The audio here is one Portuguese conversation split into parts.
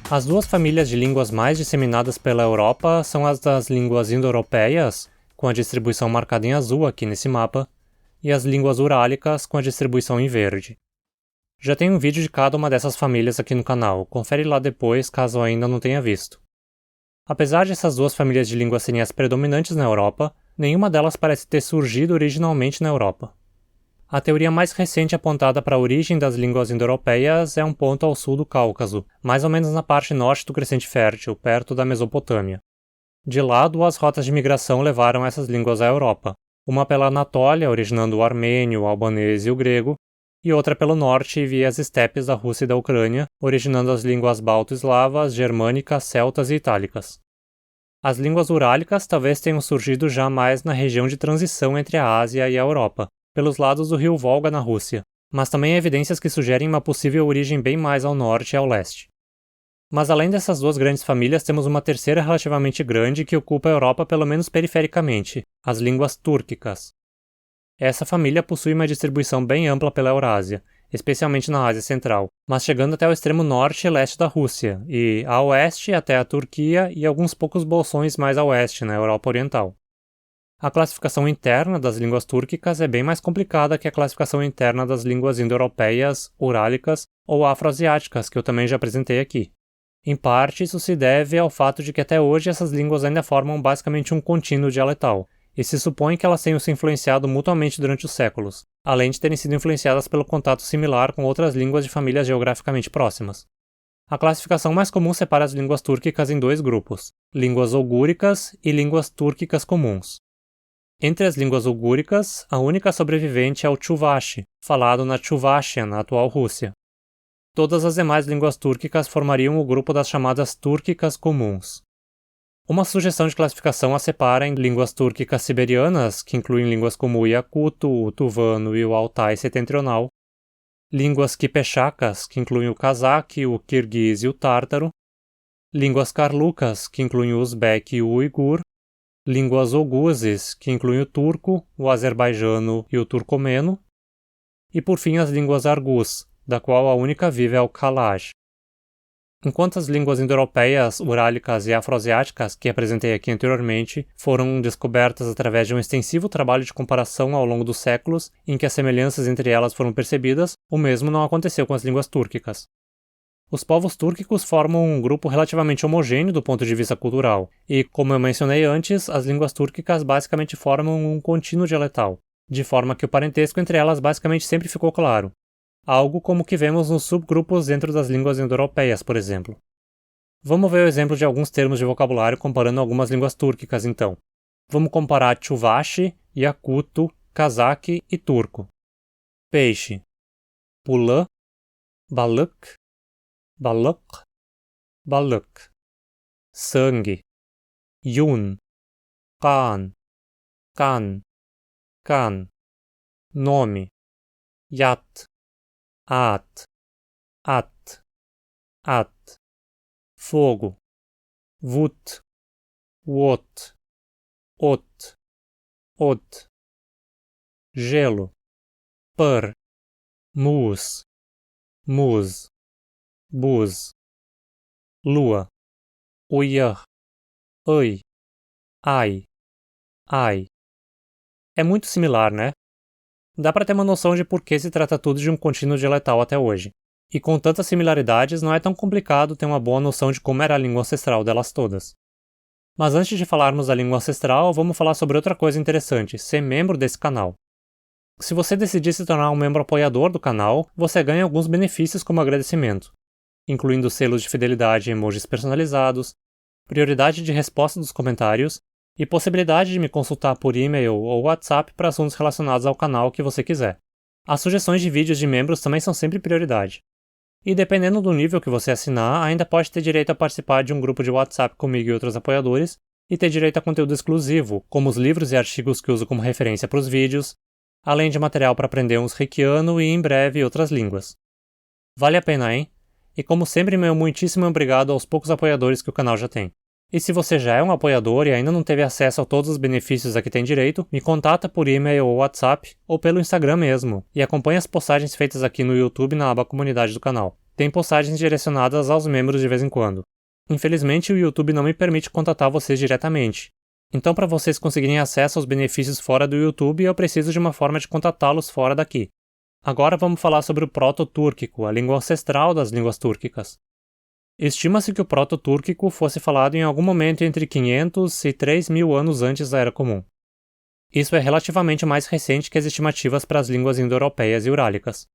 As duas famílias de línguas mais disseminadas pela Europa são as das línguas indo-europeias, com a distribuição marcada em azul aqui nesse mapa, e as línguas urálicas com a distribuição em verde. Já tem um vídeo de cada uma dessas famílias aqui no canal, confere lá depois caso ainda não tenha visto. Apesar de essas duas famílias de línguas serem as predominantes na Europa, nenhuma delas parece ter surgido originalmente na Europa. A teoria mais recente apontada para a origem das línguas indo-europeias é um ponto ao sul do Cáucaso, mais ou menos na parte norte do Crescente Fértil, perto da Mesopotâmia. De lá, duas rotas de migração levaram essas línguas à Europa, uma pela Anatólia, originando o armênio, o albanês e o grego, e outra pelo norte via as estepes da Rússia e da Ucrânia, originando as línguas balto-eslavas, germânicas, celtas e itálicas. As línguas urálicas talvez tenham surgido já mais na região de transição entre a Ásia e a Europa, pelos lados do rio Volga na Rússia, mas também há evidências que sugerem uma possível origem bem mais ao norte e ao leste. Mas além dessas duas grandes famílias, temos uma terceira relativamente grande que ocupa a Europa pelo menos perifericamente, as línguas túrquicas. Essa família possui uma distribuição bem ampla pela Eurásia, especialmente na Ásia Central, mas chegando até o extremo norte e leste da Rússia, e a oeste até a Turquia e alguns poucos bolsões mais a oeste, na Europa Oriental. A classificação interna das línguas túrquicas é bem mais complicada que a classificação interna das línguas indo-europeias, urálicas ou afroasiáticas, que eu também já apresentei aqui. Em parte, isso se deve ao fato de que até hoje essas línguas ainda formam basicamente um contínuo dialetal, e se supõe que elas tenham se influenciado mutuamente durante os séculos, além de terem sido influenciadas pelo contato similar com outras línguas de famílias geograficamente próximas. A classificação mais comum separa as línguas túrquicas em dois grupos, línguas ogúricas e línguas túrquicas comuns. Entre as línguas ogúricas, a única sobrevivente é o Chuvashi, falado na Chuvashia, na atual Rússia. Todas as demais línguas túrquicas formariam o grupo das chamadas túrquicas comuns. Uma sugestão de classificação as separa em línguas túrquicas siberianas, que incluem línguas como o iacuto, o tuvano e o altai setentrional, línguas quipechacas, que incluem o cazaque, o kirguiz e o tártaro, línguas carlucas, que incluem o uzbeque e o uigur, línguas oguzes, que incluem o turco, o azerbaijano e o turcomeno, e por fim as línguas argus, da qual a única viva é o Khalaj. Enquanto as línguas indo-europeias, urálicas e afroasiáticas, que apresentei aqui anteriormente, foram descobertas através de um extensivo trabalho de comparação ao longo dos séculos, em que as semelhanças entre elas foram percebidas, o mesmo não aconteceu com as línguas túrquicas. Os povos túrquicos formam um grupo relativamente homogêneo do ponto de vista cultural, e, como eu mencionei antes, as línguas túrquicas basicamente formam um contínuo dialetal, de forma que o parentesco entre elas basicamente sempre ficou claro. Algo como o que vemos nos subgrupos dentro das línguas indo-europeias, por exemplo. Vamos ver o exemplo de alguns termos de vocabulário comparando algumas línguas túrquicas, então. Vamos comparar Chuvashi, iacuto, cazaque e turco. Peixe. Pulã, balık, balık, balık. Sangue. Yun, kan, kan, kan. Nome. Yat, at, at, at. Fogo. Vut, wot, ot, ot. Gelo. Par, mus, mus, buz. Lua. Uyar, oi, ai, ai. É muito similar, né? Dá para ter uma noção de por que se trata tudo de um contínuo dialetal até hoje. E com tantas similaridades, não é tão complicado ter uma boa noção de como era a língua ancestral delas todas. Mas antes de falarmos da língua ancestral, vamos falar sobre outra coisa interessante, ser membro desse canal. Se você decidir se tornar um membro apoiador do canal, você ganha alguns benefícios como agradecimento, incluindo selos de fidelidade e emojis personalizados, prioridade de resposta dos comentários, e possibilidade de me consultar por e-mail ou WhatsApp para assuntos relacionados ao canal que você quiser. As sugestões de vídeos de membros também são sempre prioridade. E dependendo do nível que você assinar, ainda pode ter direito a participar de um grupo de WhatsApp comigo e outros apoiadores, e ter direito a conteúdo exclusivo, como os livros e artigos que uso como referência para os vídeos, além de material para aprender uns reikiano e, em breve, outras línguas. Vale a pena, hein? E como sempre, meu muitíssimo obrigado aos poucos apoiadores que o canal já tem. E se você já é um apoiador e ainda não teve acesso a todos os benefícios a que tem direito, me contata por e-mail ou WhatsApp, ou pelo Instagram mesmo, e acompanhe as postagens feitas aqui no YouTube na aba comunidade do canal. Tem postagens direcionadas aos membros de vez em quando. Infelizmente, o YouTube não me permite contatar vocês diretamente. Então, para vocês conseguirem acesso aos benefícios fora do YouTube, eu preciso de uma forma de contatá-los fora daqui. Agora vamos falar sobre o proto-túrquico, a língua ancestral das línguas túrquicas. Estima-se que o proto-túrquico fosse falado em algum momento entre 500 e 3.000 anos antes da Era Comum. Isso é relativamente mais recente que as estimativas para as línguas indo-europeias e urálicas.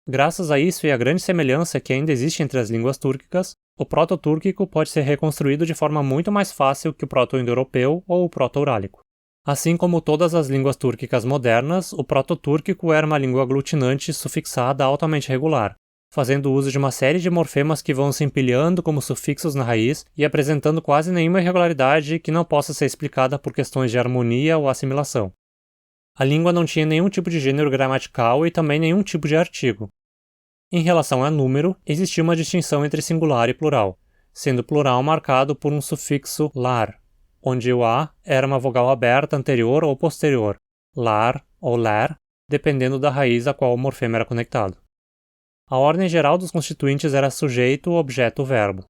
Graças a isso e à grande semelhança que ainda existe entre as línguas túrquicas, o proto-túrquico pode ser reconstruído de forma muito mais fácil que o proto-indo-europeu ou o proto-urálico. Assim como todas as línguas túrquicas modernas, o proto-túrquico era uma língua aglutinante sufixada altamente regular, fazendo uso de uma série de morfemas que vão se empilhando como sufixos na raiz e apresentando quase nenhuma irregularidade que não possa ser explicada por questões de harmonia ou assimilação. A língua não tinha nenhum tipo de gênero gramatical e também nenhum tipo de artigo. Em relação a número, existia uma distinção entre singular e plural, sendo plural marcado por um sufixo lar, onde o a era uma vogal aberta anterior ou posterior, lar ou ler, dependendo da raiz a qual o morfema era conectado. A ordem geral dos constituintes era sujeito, objeto, verbo.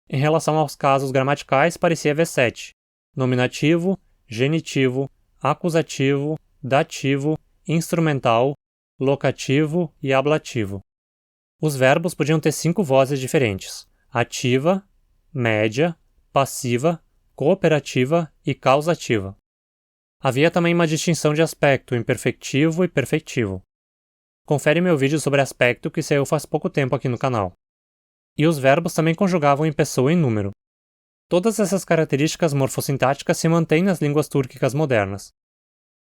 Em relação aos casos gramaticais, parecia V7, nominativo, genitivo, acusativo, dativo, instrumental, locativo e ablativo. Os verbos podiam ter 5 vozes diferentes: ativa, média, passiva, cooperativa e causativa. Havia também uma distinção de aspecto, imperfectivo e perfectivo. Confere meu vídeo sobre aspecto que saiu faz pouco tempo aqui no canal. E os verbos também conjugavam em pessoa e número. Todas essas características morfossintáticas se mantêm nas línguas túrquicas modernas.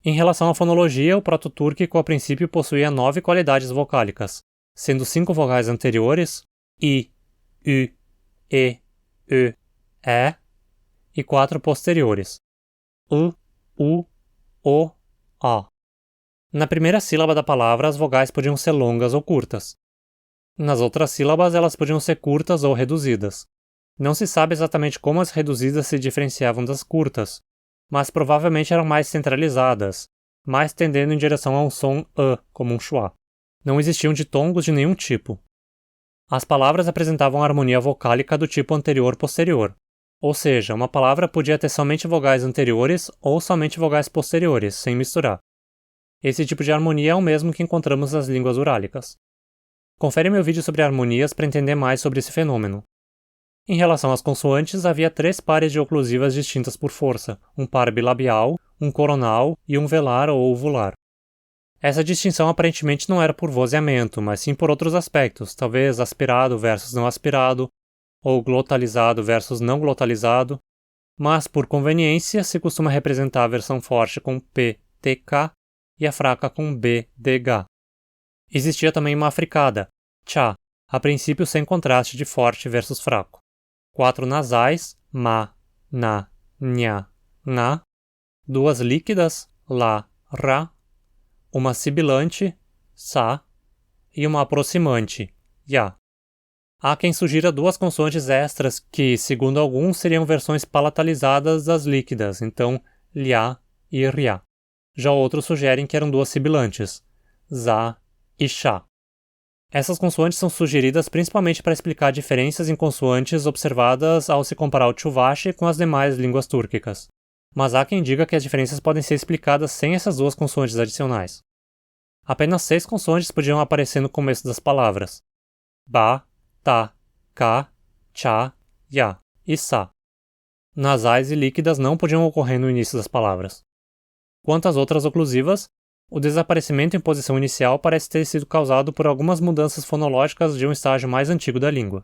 Em relação à fonologia, o proto-túrquico a princípio possuía 9 qualidades vocálicas, sendo 5 vogais anteriores, i, u, e, ö, e, e 4 posteriores, u, o, a. Na primeira sílaba da palavra, as vogais podiam ser longas ou curtas. Nas outras sílabas, elas podiam ser curtas ou reduzidas. Não se sabe exatamente como as reduzidas se diferenciavam das curtas, mas provavelmente eram mais centralizadas, mais tendendo em direção a um som como um schwa. Não existiam ditongos de nenhum tipo. As palavras apresentavam harmonia vocálica do tipo anterior-posterior, ou seja, uma palavra podia ter somente vogais anteriores ou somente vogais posteriores, sem misturar. Esse tipo de harmonia é o mesmo que encontramos nas línguas urálicas. Confere meu vídeo sobre harmonias para entender mais sobre esse fenômeno. Em relação às consoantes, havia 3 pares de oclusivas distintas por força, um par bilabial, um coronal e um velar ou uvular. Essa distinção aparentemente não era por vozeamento, mas sim por outros aspectos, talvez aspirado versus não aspirado, ou glotalizado versus não glotalizado, mas por conveniência se costuma representar a versão forte com P, T, K e a fraca com B, D, G. Existia também uma africada, Cha, a princípio sem contraste de forte versus fraco. 4 nasais, Ma, Na, Nha, Nga, 2 líquidas, La, Ra, uma sibilante, Sa, e uma aproximante, Ya. Há quem sugira 2 consoantes extras que, segundo alguns, seriam versões palatalizadas das líquidas, então Lia e Ria. Já outros sugerem que eram 2 sibilantes, Za e Sha. Essas consoantes são sugeridas principalmente para explicar diferenças em consoantes observadas ao se comparar o Chuvashi com as demais línguas túrquicas. Mas há quem diga que as diferenças podem ser explicadas sem essas 2 consoantes adicionais. Apenas 6 consoantes podiam aparecer no começo das palavras: Ba, Ta, Ka, Cha, Ya e Sa. Nasais e líquidas não podiam ocorrer no início das palavras. Quanto às outras oclusivas, o desaparecimento em posição inicial parece ter sido causado por algumas mudanças fonológicas de um estágio mais antigo da língua.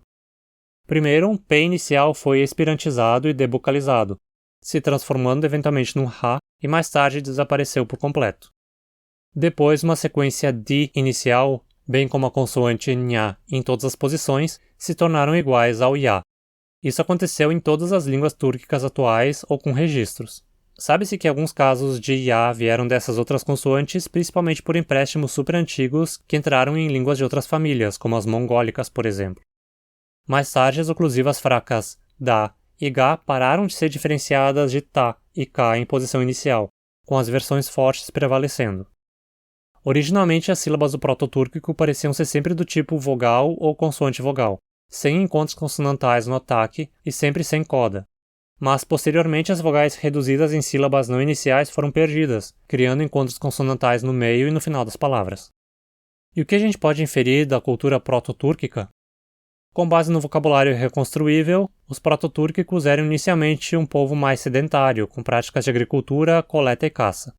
Primeiro, um P inicial foi espirantizado e debucalizado, se transformando eventualmente num Ra e mais tarde desapareceu por completo. Depois, uma sequência D inicial, bem como a consoante Nha em todas as posições, se tornaram iguais ao Ya. Isso aconteceu em todas as línguas túrquicas atuais ou com registros. Sabe-se que alguns casos de Ya vieram dessas outras consoantes, principalmente por empréstimos super antigos que entraram em línguas de outras famílias, como as mongólicas, por exemplo. Mais tarde, as oclusivas fracas Da e Ga pararam de ser diferenciadas de Ta e Ka em posição inicial, com as versões fortes prevalecendo. Originalmente, as sílabas do proto-túrquico pareciam ser sempre do tipo vogal ou consoante-vogal, sem encontros consonantais no ataque e sempre sem coda. Mas, posteriormente, as vogais reduzidas em sílabas não iniciais foram perdidas, criando encontros consonantais no meio e no final das palavras. E o que a gente pode inferir da cultura proto-túrquica? Com base no vocabulário reconstruível, os proto-túrquicos eram inicialmente um povo mais sedentário, com práticas de agricultura, coleta e caça.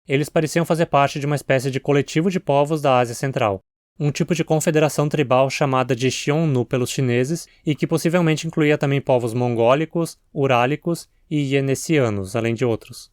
Eles pareciam fazer parte de uma espécie de coletivo de povos da Ásia Central, um tipo de confederação tribal chamada de Xiongnu pelos chineses e que possivelmente incluía também povos mongólicos, urálicos e ienecianos, além de outros.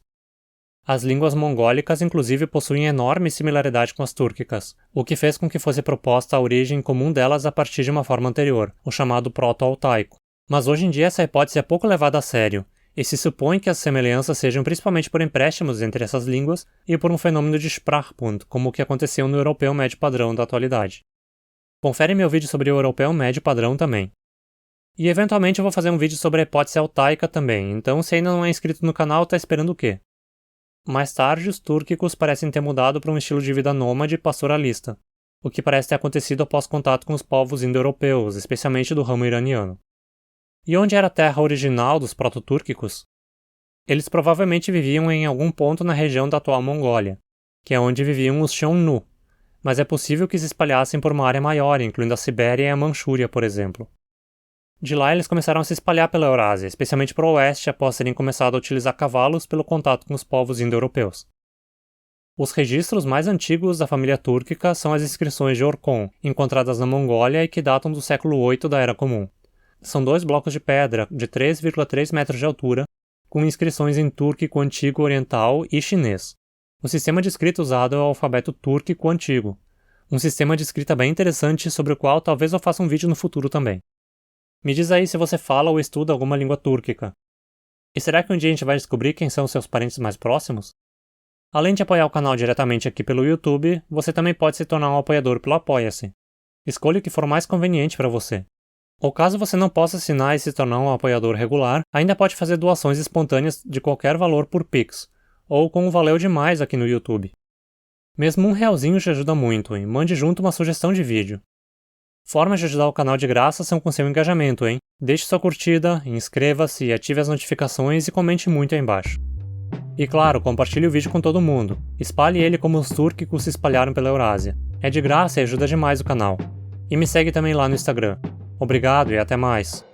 As línguas mongólicas inclusive possuem enorme similaridade com as túrquicas, o que fez com que fosse proposta a origem comum delas a partir de uma forma anterior, o chamado proto-altaico. Mas hoje em dia essa hipótese é pouco levada a sério, e se supõe que as semelhanças sejam principalmente por empréstimos entre essas línguas e por um fenômeno de Sprachbund, como o que aconteceu no europeu médio padrão da atualidade. Confere meu vídeo sobre o europeu médio padrão também. E eventualmente eu vou fazer um vídeo sobre a hipótese altaica também, então se ainda não é inscrito no canal, tá esperando o quê? Mais tarde, os túrquicos parecem ter mudado para um estilo de vida nômade pastoralista, o que parece ter acontecido após contato com os povos indo-europeus, especialmente do ramo iraniano. E onde era a terra original dos proto-túrquicos? Eles provavelmente viviam em algum ponto na região da atual Mongólia, que é onde viviam os Xiongnu, mas é possível que se espalhassem por uma área maior, incluindo a Sibéria e a Manchúria, por exemplo. De lá eles começaram a se espalhar pela Eurásia, especialmente para o oeste após terem começado a utilizar cavalos pelo contato com os povos indo-europeus. Os registros mais antigos da família túrquica são as inscrições de Orkhon, encontradas na Mongólia e que datam do século VIII da Era Comum. São 2 blocos de pedra de 3,3 metros de altura, com inscrições em túrquico antigo oriental e chinês. O sistema de escrita usado é o alfabeto túrquico antigo, um sistema de escrita bem interessante sobre o qual talvez eu faça um vídeo no futuro também. Me diz aí se você fala ou estuda alguma língua túrquica. E será que um dia a gente vai descobrir quem são seus parentes mais próximos? Além de apoiar o canal diretamente aqui pelo YouTube, você também pode se tornar um apoiador pelo Apoia-se. Escolha o que for mais conveniente para você. Ou caso você não possa assinar e se tornar um apoiador regular, ainda pode fazer doações espontâneas de qualquer valor por Pix, ou com o Valeu Demais aqui no YouTube. Mesmo R$1 te ajuda muito, e mande junto uma sugestão de vídeo. Formas de ajudar o canal de graça são com seu engajamento, hein? Deixe sua curtida, inscreva-se, ative as notificações e comente muito aí embaixo. E claro, compartilhe o vídeo com todo mundo. Espalhe ele como os túrquicos se espalharam pela Eurásia. É de graça e ajuda demais o canal. E me segue também lá no Instagram. Obrigado e até mais.